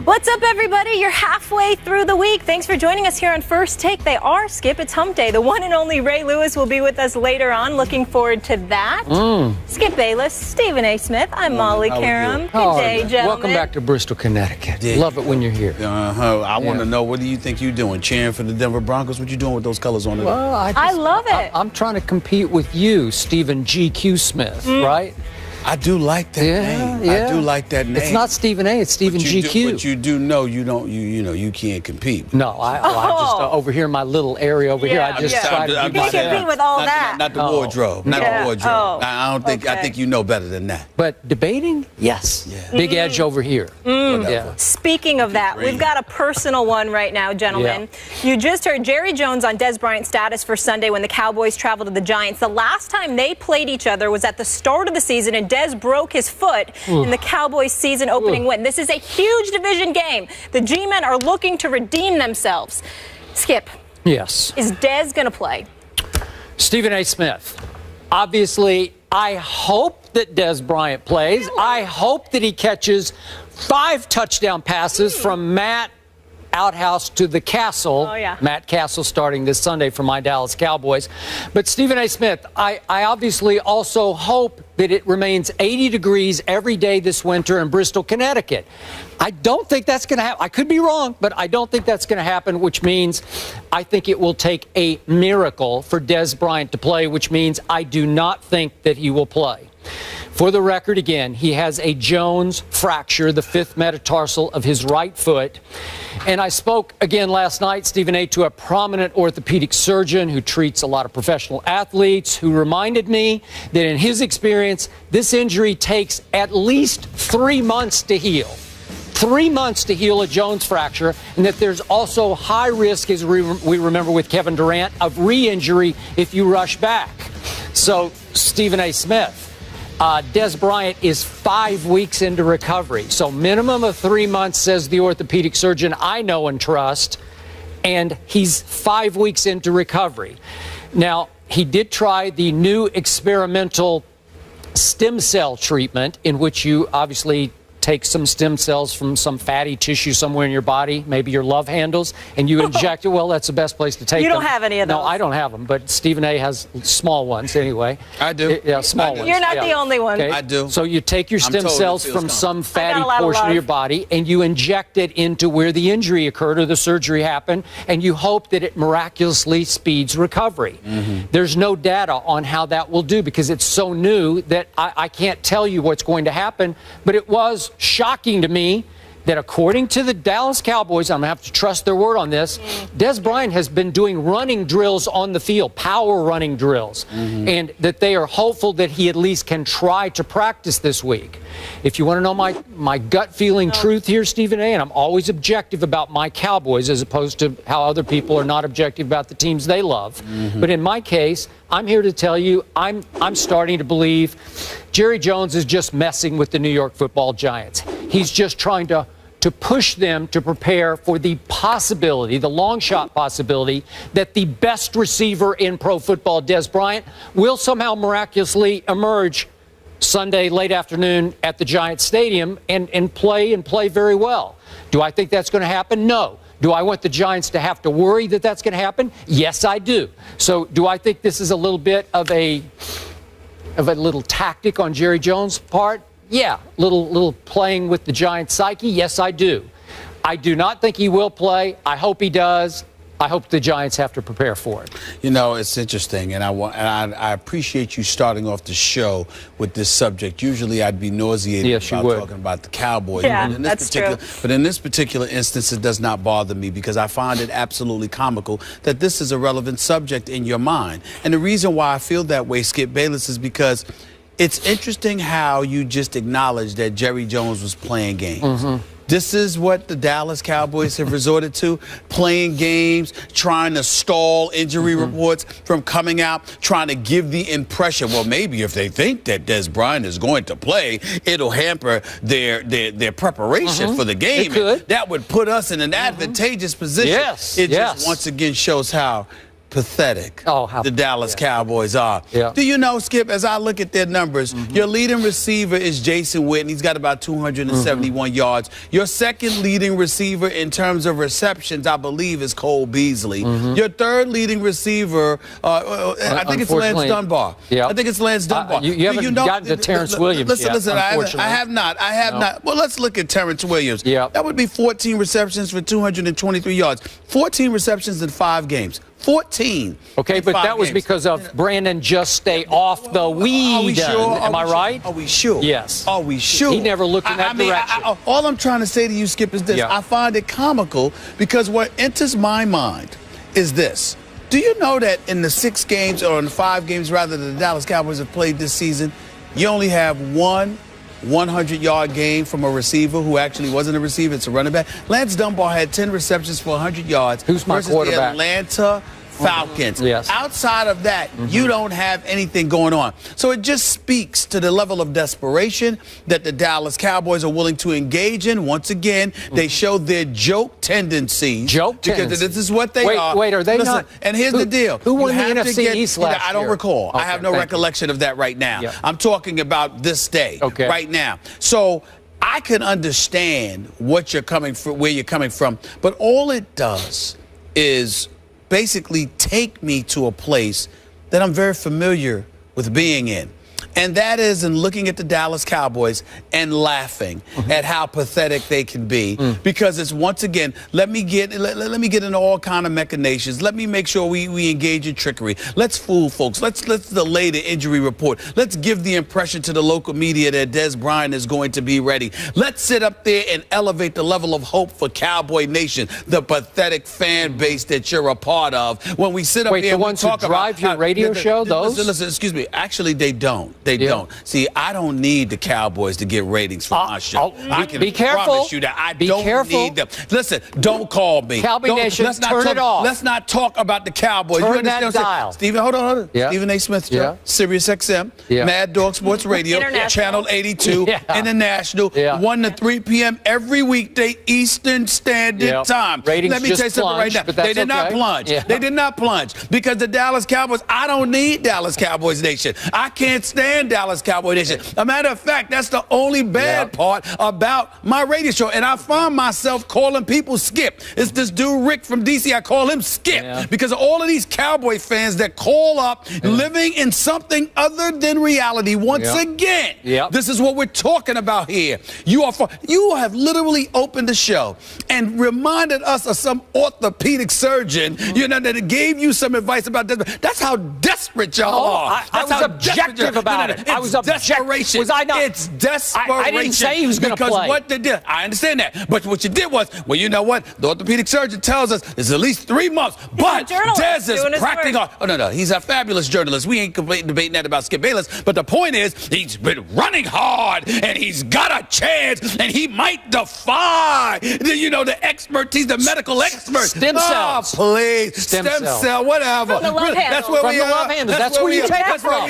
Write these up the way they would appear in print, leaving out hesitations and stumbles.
What's up, everybody? You're halfway through the week. Thanks for joining us here on First Take. They are Skip. It's Hump Day. The one and only Ray Lewis will be with us later on. Looking forward to that. Skip Bayless, Stephen A. Smith. I'm Molly Karam. Good day, gentlemen. Welcome back to Bristol, Connecticut. Love it when you're here. I want to know, what do you think you're doing? Cheering for the Denver Broncos? What you doing with those colors on it? Well, I love it. I'm trying to compete with you, Stephen G.Q. Smith, right? I do like that name. Yeah. I do like that name. It's not Stephen A. It's Stephen G.Q. But you do know you can't compete. No, I just over here in my little area over here. I just try to You can't compete with all that. Not the wardrobe. Not the wardrobe. I don't think. I think you know better than that. But debating, yes. Yeah. Big edge over here. Yeah. Speaking of that, we've got a personal one right now, gentlemen. You just heard Jerry Jones on Dez Bryant's status for Sunday when the Cowboys traveled to the Giants. The last time they played each other was at the start of the season, and Dez broke his foot in the Cowboys' season-opening win. This is a huge division game. The G-men are looking to redeem themselves. Skip. Yes. Is Dez going to play? Stephen A. Smith. Obviously, I hope that Dez Bryant plays. I hope that he catches 5 touchdown passes from Matt Outhouse to the Castle. Matt Castle starting this Sunday for my Dallas Cowboys. But Stephen A. Smith, I obviously also hope that it remains 80 degrees every day this winter in Bristol, Connecticut. I don't think that's going to happen. I could be wrong, but I don't think that's going to happen, which means I think it will take a miracle for Dez Bryant to play, which means I do not think that he will play. For the record, again, he has a Jones fracture, the 5th metatarsal of his right foot. And I spoke again last night, Stephen A., to a prominent orthopedic surgeon who treats a lot of professional athletes, who reminded me that in his experience, this injury takes at least 3 months to heal. 3 months to heal a Jones fracture, and that there's also high risk, as we remember with Kevin Durant, of re-injury if you rush back. So, Stephen A. Smith, Dez Bryant is 5 weeks into recovery. So minimum of 3 months, says the orthopedic surgeon I know and trust. And he's 5 weeks into recovery. Now, he did try the new experimental stem cell treatment, in which you obviously take some stem cells from some fatty tissue somewhere in your body, maybe your love handles, and you inject it. Well, that's the best place to take them. You don't have any of those. No, I don't have them, but Stephen A. has small ones anyway. I do. Yeah, small ones. You're not the only one. Okay. I do. So you take your stem cells from some fatty portion of your body and you inject it into where the injury occurred or the surgery happened, and you hope that it miraculously speeds recovery. There's no data on how that will do because it's so new that I can't tell you what's going to happen, but it was shocking to me that according to the Dallas Cowboys, I'm going to have to trust their word on this, Dez Bryant has been doing running drills on the field, power running drills, and that they are hopeful that he at least can try to practice this week. If you want to know my gut feeling truth here, Stephen A., and I'm always objective about my Cowboys as opposed to how other people are not objective about the teams they love, but in my case, I'm here to tell you I'm starting to believe Jerry Jones is just messing with the New York Football Giants. He's just trying to push them to prepare for the possibility, the long shot possibility, that the best receiver in pro football, Dez Bryant, will somehow miraculously emerge Sunday late afternoon at the Giants Stadium and play very well. Do I think that's going to happen? No. Do I want the Giants to have to worry that that's going to happen? Yes, I do. So do I think this is a little bit of a little tactic on Jerry Jones' part? Yeah, little playing with the Giants' psyche. Yes, I do. I do not think he will play. I hope he does. I hope the Giants have to prepare for it. You know, it's interesting, and I appreciate you starting off the show with this subject. Usually, I'd be nauseated about talking about the Cowboys. Yeah, that's true. But in this particular instance, it does not bother me because I find it absolutely comical that this is a relevant subject in your mind. And the reason why I feel that way, Skip Bayless, is because it's interesting how you just acknowledged that Jerry Jones was playing games. This is what the Dallas Cowboys have resorted to, playing games, trying to stall injury reports from coming out, trying to give the impression, well, maybe if they think that Dez Bryant is going to play, it'll hamper their preparation for the game. It could. That would put us in an advantageous position. Yes. It just once again shows how pathetic how the Dallas Cowboys are. Yeah. Do you know, Skip, as I look at their numbers, your leading receiver is Jason Witten. He's got about 271 yards. Your second leading receiver in terms of receptions, I believe, is Cole Beasley. Your third leading receiver, I think it's Lance Dunbar. Yeah. I think it's Lance Dunbar. You haven't gotten to Terrence Williams yet, Listen, I have not. Well, let's look at Terrence Williams. Yeah. That would be 14 receptions for 223 yards. 14 receptions in 5 games. 14. Okay, but that was because of Brandon just stay off the weed. Are we sure? Am I right? Are we sure? Yes. Are we sure? He never looked in that direction. All I'm trying to say to you, Skip, is this. Yeah. I find it comical because what enters my mind is this. Do you know that in the 6 games, or in the 5 games rather, that the Dallas Cowboys have played this season, you only have one 100-yard game from a receiver who actually wasn't a receiver, it's a running back. Lance Dunbar had 10 receptions for 100 yards. Who's my versus quarterback? The Atlanta Falcons. Yes. Outside of that, you don't have anything going on. So it just speaks to the level of desperation that the Dallas Cowboys are willing to engage in. Once again, they show their joke tendencies. Because this is what they are. Wait, are they not? And here's the deal. Who won the NFC East last year? I don't recall. Okay, I have no recollection of that right now. Yeah. I'm talking about this day, right now. So I can understand what you're coming from, where you're coming from, but all it does is basically take me to a place that I'm very familiar with being in. And that is in looking at the Dallas Cowboys and laughing at how pathetic they can be. Because it's, once again, let me get into all kind of machinations. Let me make sure we engage in trickery. Let's fool folks. Let's delay the injury report. Let's give the impression to the local media that Des Bryant is going to be ready. Let's sit up there and elevate the level of hope for Cowboy Nation, the pathetic fan base that you're a part of. When we sit up there and we talk about... the ones who drive your radio show, those? Listen, excuse me. Actually, they don't. They don't. See, I don't need the Cowboys to get ratings from my show. I can promise you that I don't need them. Listen, don't call me. Cowboy Nation, turn it off. Let's not talk about the Cowboys. Turn that dial. Stephen, hold on. Yeah. Stephen A. Smith Show, Sirius XM, Mad Dog Sports Radio, Channel 82, International, 1 to 3 p.m. every weekday Eastern Standard Time. Ratings Let me tell you something right now. They did not plunge. They did not plunge because the Dallas Cowboys, I don't need Dallas Cowboys Nation. I can't stand Dallas Cowboy Nation. A matter of fact, that's the only bad part about my radio show. And I find myself calling people Skip. It's this dude Rick from DC. I call him Skip because of all of these Cowboy fans that call up living in something other than reality. Once again, this is what we're talking about here. You have literally opened the show and reminded us of some orthopedic surgeon, that gave you some advice about this. That's how desperate y'all are. I was objective about it. I was desperation. Was I not? It's desperation. I didn't say he was going to play. Because what they did, I understand that. But what you did was, well, you know what? The orthopedic surgeon tells us it's at least 3 months. But Des is practicing on. Oh, no. He's a fabulous journalist. We ain't debating that about Skip Bayless. But the point is, he's been running hard, and he's got a chance, and he might defy, the expertise, the medical experts. Stem cells. Oh, please. Stem cell, whatever. From the love That's where we are. That's where you take it from.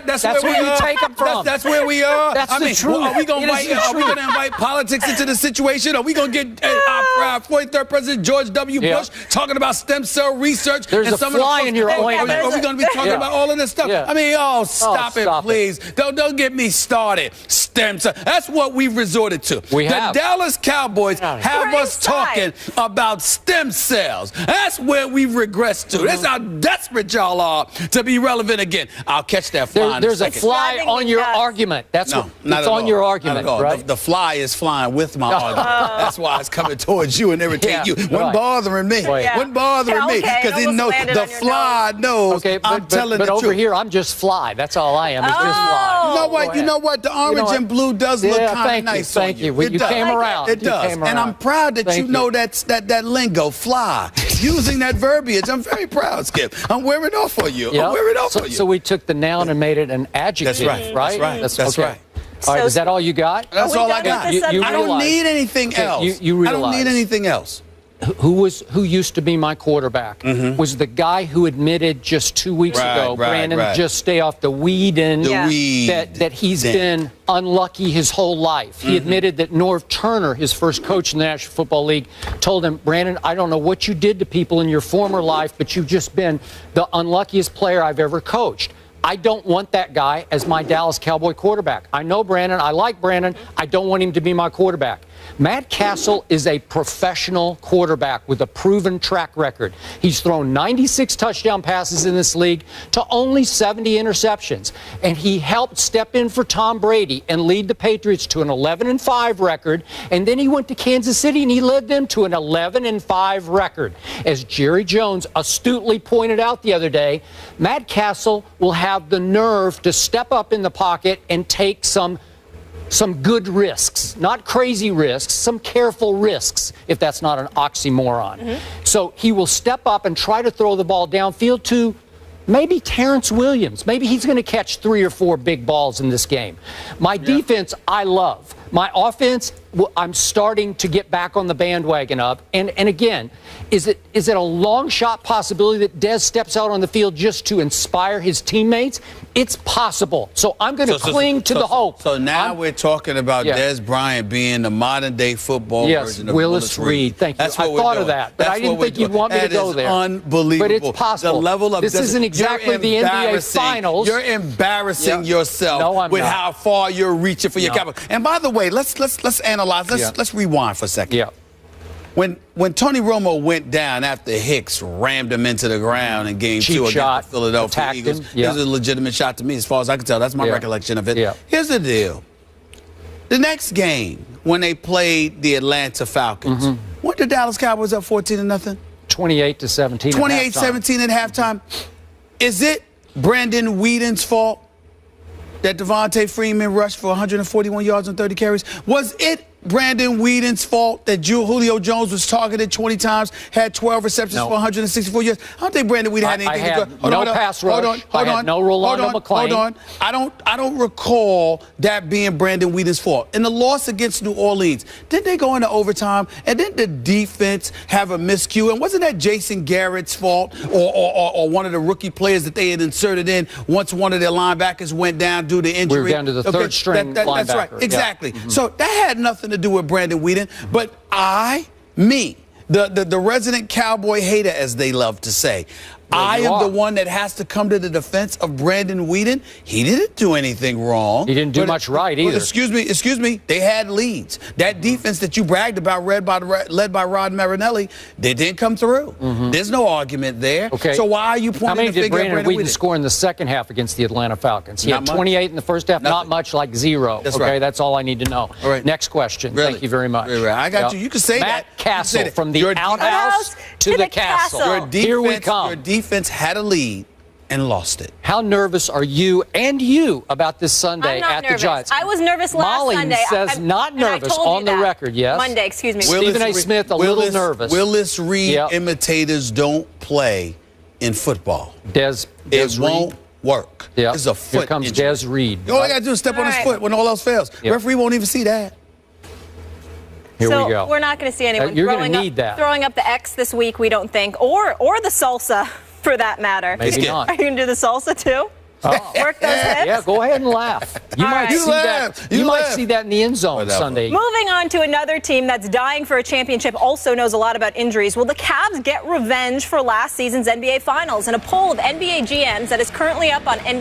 That's where you take them from. That's where we are. That's the truth. Are we going to invite politics into the situation? Are we going to get our 43rd President George W. Bush talking about stem cell research? There's and a fly in your ointment. Are we going to be talking about all of this stuff? I mean, stop it, please. Don't get me started. Stem cell. That's what we've resorted to. The Dallas Cowboys have us talking about stem cells. That's where we've regressed to. That's how desperate y'all are to be relevant again. I'll catch that fly. There's a fly on your argument. That's on your argument, right? The fly is flying with my argument. That's why it's coming towards you and irritating you. Wasn't bothering me. Wasn't bothering me because the fly knows I'm telling the truth. But over here, I'm just fly. That's all I am. It's just fly. You know what? The orange and blue does look kind of nice. Thank you. You came around. It does, and I'm proud that you know that lingo, fly. Using that verbiage, I'm very proud, Skip. I'm wearing off for you. I'm wearing off for you. So we took the noun and made it an adjective. That's right. That's right. All right, is that all you got? That's all I got. I don't need anything else. You realize. I don't need anything else. who used to be my quarterback, was the guy who admitted just 2 weeks ago, Brandon, just stay off the weed and that he's been unlucky his whole life. He admitted that Norv Turner, his first coach in the National Football League, told him, Brandon, I don't know what you did to people in your former life, but you've just been the unluckiest player I've ever coached. I don't want that guy as my Dallas Cowboy quarterback. I know Brandon. I like Brandon. I don't want him to be my quarterback. Matt Castle is a professional quarterback with a proven track record. He's thrown 96 touchdown passes in this league to only 70 interceptions. And he helped step in for Tom Brady and lead the Patriots to an 11-5 record. And then he went to Kansas City and he led them to an 11-5 record. As Jerry Jones astutely pointed out the other day, Matt Castle will have the nerve to step up in the pocket and take some good risks, not crazy risks, some careful risks, if that's not an oxymoron. So he will step up and try to throw the ball downfield to maybe Terrence Williams. Maybe he's going to catch 3 or 4 big balls in this game. My defense, I love. My offense, I'm starting to get back on the bandwagon of. And again, is it a long shot possibility that Dez steps out on the field just to inspire his teammates? It's possible. So I'm going to cling to the hope. So now we're talking about Dez Bryant being the modern day football version of Willis Reed. Thank you. That's what I thought of that, but I didn't think you'd want me to go there. Unbelievable. But it's possible. The level of this isn't exactly the NBA Finals. You're embarrassing yourself with how far you're reaching for your capital. And by the way, let's analyze. Let's rewind for a second. Yeah. When Tony Romo went down after Hicks rammed him into the ground in Game 2 against the Philadelphia Eagles, it was a legitimate shot to me, as far as I can tell. That's my recollection of it. Here's the deal. The next game, when they played the Atlanta Falcons, weren't the Dallas Cowboys up 14-0? 28-17. 28-17 at halftime. Is it Brandon Whedon's fault that Devontae Freeman rushed for 141 yards and 30 carries? Was it Brandon Whedon's fault that Julio Jones was targeted 20 times, had 12 receptions for 164 yards? I don't think Brandon Whedon had anything to do. No pass rush. No Rolando McClain. Hold on. I don't recall that being Brandon Whedon's fault. In the loss against New Orleans, didn't they go into overtime? And didn't the defense have a miscue? And wasn't that Jason Garrett's fault or one of the rookie players that they had inserted in once one of their linebackers went down due to injury? We were down to the third string linebacker. That's right. Exactly. So that had nothing to do with Brandon Whedon, but the resident Cowboy hater, as they love to say, I am the one that has to come to the defense of Brandon Whedon. He didn't do anything wrong. He didn't do much right either. Excuse me. They had leads. That defense that you bragged about, led by Rod Marinelli, they didn't come through. There's no argument there. Okay. So why are you pointing the finger at Brandon Whedon score in the second half against the Atlanta Falcons? He had 28 in the first half, not much, like 0. That's right. That's all I need to know. All right. Next question. Really? Thank you very much. Really? I got you. You can say Matt that. Castle, from the outhouse to the castle. Here we come. Your defense had a lead and lost it. How nervous are you about this Sunday at the Giants? I was nervous last Sunday. Molly says not nervous on the record, yes? Monday, excuse me. Stephen A. Smith, a little nervous. Willis Reed imitators don't play in football. It won't work. It's a foot Here comes injury. Des Reed. All I got to do is step on his foot when all else fails. Referee won't even see that. Here we go. We're not going to see anyone throwing up the X this week, we don't think, or the salsa, for that matter. Maybe not. Are you going to do the salsa, too? Work those hips? Yeah, go ahead and laugh. You might see that in the end zone Sunday. Moving on to another team that's dying for a championship, also knows a lot about injuries. Will the Cavs get revenge for last season's NBA Finals? In a poll of NBA GMs that is currently up on NBA